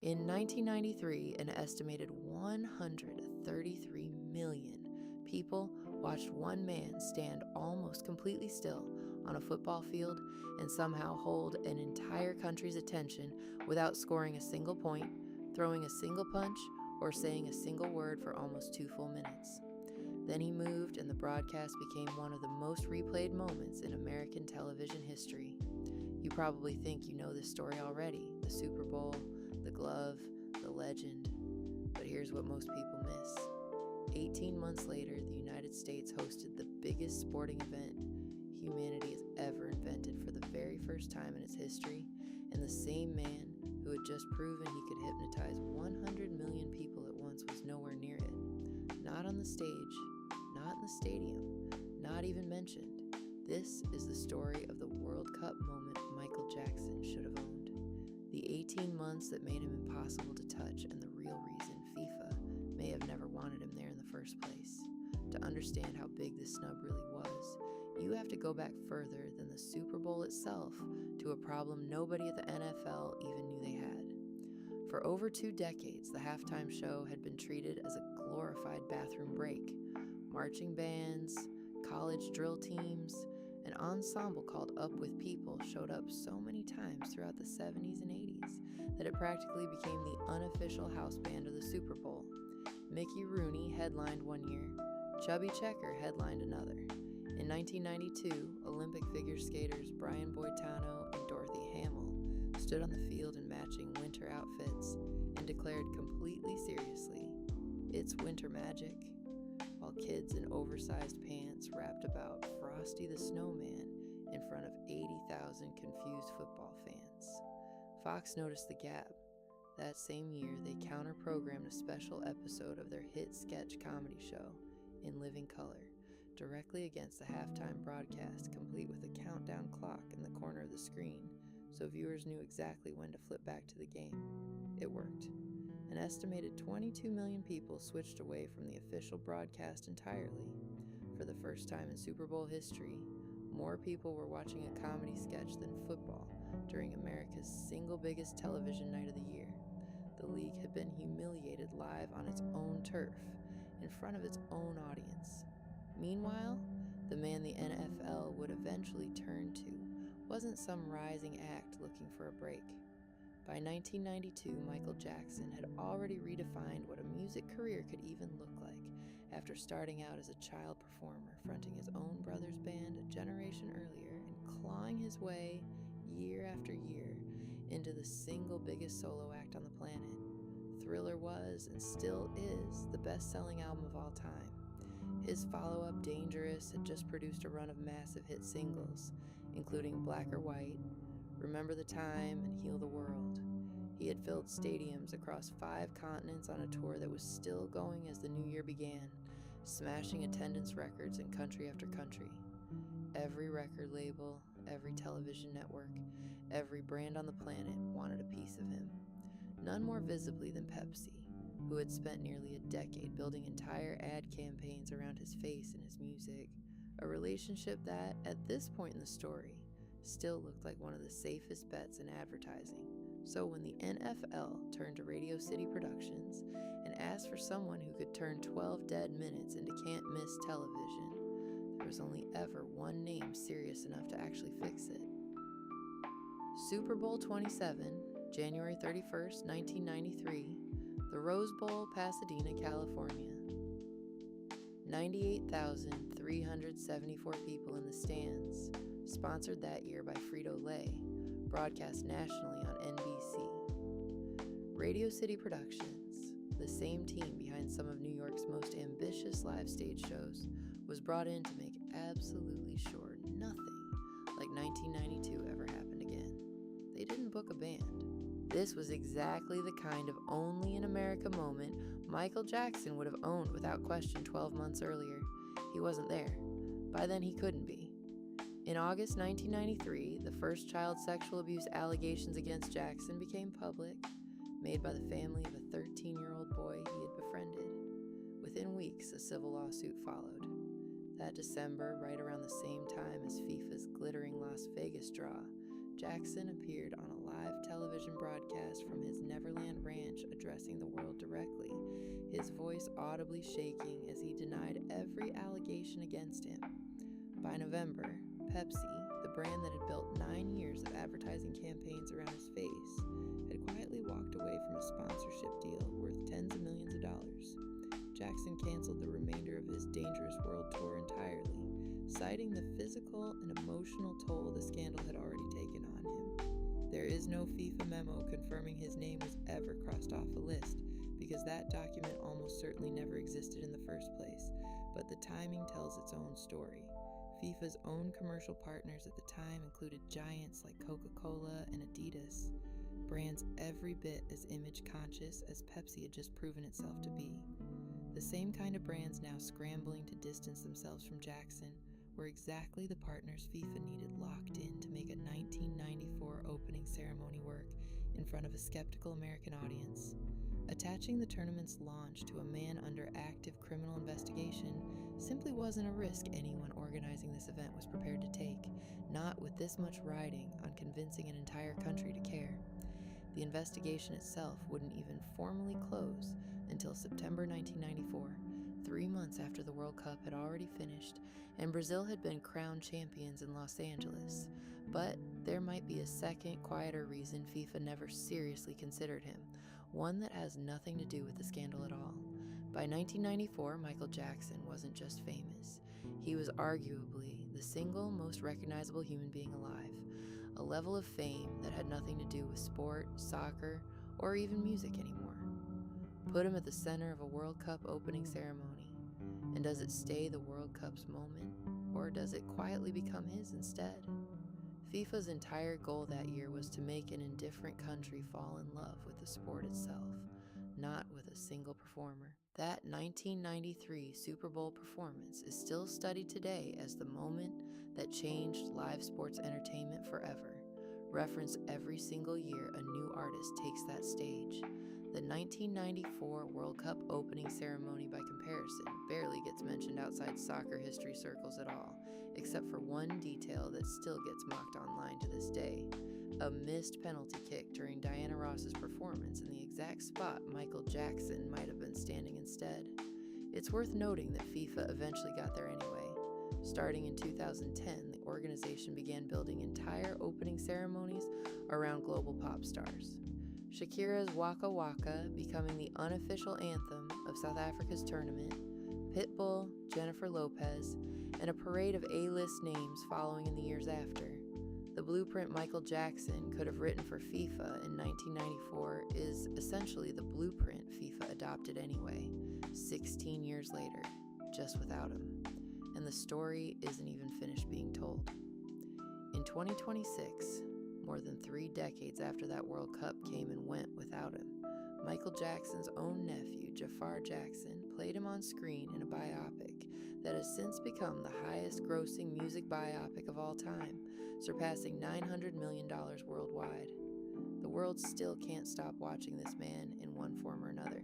In 1993, an estimated 133 million people watched one man stand almost completely still on a football field and somehow hold an entire country's attention without scoring a single point, throwing a single punch, or saying a single word for almost 2 full minutes. Then he moved, and the broadcast became one of the most replayed moments in American television history. You probably think you know this story already: the Super Bowl, the glove, the legend. But here's what most people miss. 18 months later, the United States hosted the biggest sporting event humanity has ever invented for the very first time in its history, and the same man who had just proven he could hypnotize 100 million people at once was nowhere near it. Not on the stage, not in the stadium, not even mentioned. This is the story of the World Cup moment Michael Jackson should have owned. The 18 months that made him impossible to touch, and the real reason FIFA may have never wanted him there in the first place. To understand how big this snub really was, you have to go back further than the Super Bowl itself to a problem nobody at the NFL even knew they had. For over 2 decades, the halftime show had been treated as a glorified bathroom break. Marching bands, college drill teams, an ensemble called Up With People showed up so many times throughout the 70s and 80s that it practically became the unofficial house band of the Super Bowl. Mickey Rooney headlined one year, Chubby Checker headlined another. In 1992, Olympic figure skaters Brian Boitano and Dorothy Hamill stood on the field in matching winter outfits and declared completely seriously, "It's winter magic," while kids in oversized pants rapped about Frosty the Snowman in front of 80,000 confused football fans. Fox noticed the gap. That same year, they counter-programmed a special episode of their hit sketch comedy show, In Living Color, directly against the halftime broadcast, complete with a countdown clock in the corner of the screen, so viewers knew exactly when to flip back to the game. It worked. An estimated 22 million people switched away from the official broadcast entirely. For the first time in Super Bowl history, more people were watching a comedy sketch than football during America's single biggest television night of the year. The league had been humiliated live on its own turf, in front of its own audience. Meanwhile, the man the NFL would eventually turn to wasn't some rising act looking for a break. By 1992, Michael Jackson had already redefined what a music career could even look like after starting out as a child performer, fronting his own brother's band a generation earlier and clawing his way year after year into the single biggest solo act on the planet. Thriller was, and still is, the best-selling album of all time. His follow-up, Dangerous, had just produced a run of massive hit singles, including Black or White, Remember the Time, and Heal the World. He had filled stadiums across 5 continents on a tour that was still going as the new year began, smashing attendance records in country after country. Every record label, every television network, every brand on the planet wanted a piece of him. None more visibly than Pepsi, who had spent nearly a decade building entire ad campaigns around his face and his music, a relationship that, at this point in the story, still looked like one of the safest bets in advertising. So when the NFL turned to Radio City Productions and asked for someone who could turn 12 dead minutes into can't-miss television, there was only ever one name serious enough to actually fix it. Super Bowl XXVII, January 31st, 1993, the Rose Bowl, Pasadena, California. 98,374 people in the stands, sponsored that year by Frito-Lay, broadcast nationally on NBC. Radio City Productions, the same team behind some of New York's most ambitious live stage shows, was brought in to make absolutely sure nothing like 1992 ever happened again. They didn't book a band. This was exactly the kind of only in America moment Michael Jackson would have owned without question 12 months earlier. He wasn't there. By then he couldn't be. In August 1993, the first child sexual abuse allegations against Jackson became public, made by the family of a 13-year-old boy he had befriended. Within weeks, a civil lawsuit followed. That December, right around the same time as FIFA's glittering Las Vegas draw, Jackson appeared on a live television broadcast from his Neverland ranch addressing the world directly, his voice audibly shaking as he denied every allegation against him. By November, Pepsi, the brand that had built 9 years of advertising campaigns around his face, had quietly walked away from a sponsorship deal worth tens of millions of dollars. Jackson canceled the remainder of his Dangerous World Tour entirely, citing the physical and emotional toll the scandal had already taken on him. There is no FIFA memo confirming his name was ever crossed off a list, because that document almost certainly never existed in the first place, but the timing tells its own story. FIFA's own commercial partners at the time included giants like Coca-Cola and Adidas, brands every bit as image-conscious as Pepsi had just proven itself to be. The same kind of brands now scrambling to distance themselves from Jackson were exactly the partners FIFA needed locked in to make a 1994 opening ceremony work in front of a skeptical American audience. Attaching the tournament's launch to a man under active criminal investigation simply wasn't a risk anyone organizing this event was prepared to take, not with this much riding on convincing an entire country to care. The investigation itself wouldn't even formally close until September 1994, 3 months after the World Cup had already finished and Brazil had been crowned champions in Los Angeles. But there might be a second, quieter reason FIFA never seriously considered him, one that has nothing to do with the scandal at all. By 1994, Michael Jackson wasn't just famous. He was arguably the single most recognizable human being alive, a level of fame that had nothing to do with sport, soccer, or even music anymore. Put him at the center of a World Cup opening ceremony, and does it stay the World Cup's moment, or does it quietly become his instead? FIFA's entire goal that year was to make an indifferent country fall in love with the sport itself, not with a single performer. That 1993 Super Bowl performance is still studied today as the moment that changed live sports entertainment forever. Referenced every single year, a new artist takes that stage. The 1994 World Cup opening ceremony, by comparison, barely gets mentioned outside soccer history circles at all, except for one detail that still gets mocked online to this day: a missed penalty kick during Diana Ross's performance in the exact spot Michael Jackson might have been standing instead. It's worth noting that FIFA eventually got there anyway. Starting in 2010, the organization began building entire opening ceremonies around global pop stars. Shakira's Waka Waka becoming the unofficial anthem of South Africa's tournament, Pitbull, Jennifer Lopez, and a parade of A-list names following in the years after. The blueprint Michael Jackson could have written for FIFA in 1994 is essentially the blueprint FIFA adopted anyway, 16 years later, just without him. And the story isn't even finished being told. In 2026, more than 3 decades after that World Cup came and went without him, Michael Jackson's own nephew, Jafar Jackson, played him on screen in a biopic that has since become the highest-grossing music biopic of all time, surpassing $900 million worldwide. The world still can't stop watching this man in one form or another.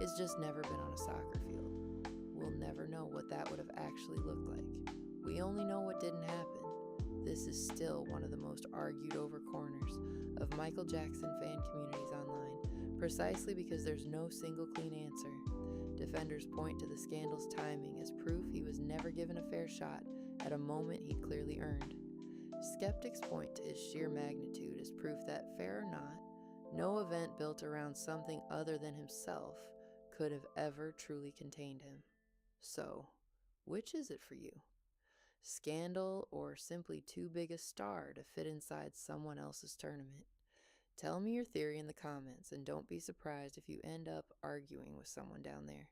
It's just never been on a soccer field. We'll never know what that would have actually looked like. We only know what didn't happen. This is still one of the most argued over corners of Michael Jackson fan communities online, precisely because there's no single clean answer. Defenders point to the scandal's timing as proof he was never given a fair shot at a moment he clearly earned. Skeptics point to his sheer magnitude as proof that, fair or not, no event built around something other than himself could have ever truly contained him. So, which is it for you? Scandal, or simply too big a star to fit inside someone else's tournament? Tell me your theory in the comments, and don't be surprised if you end up arguing with someone down there.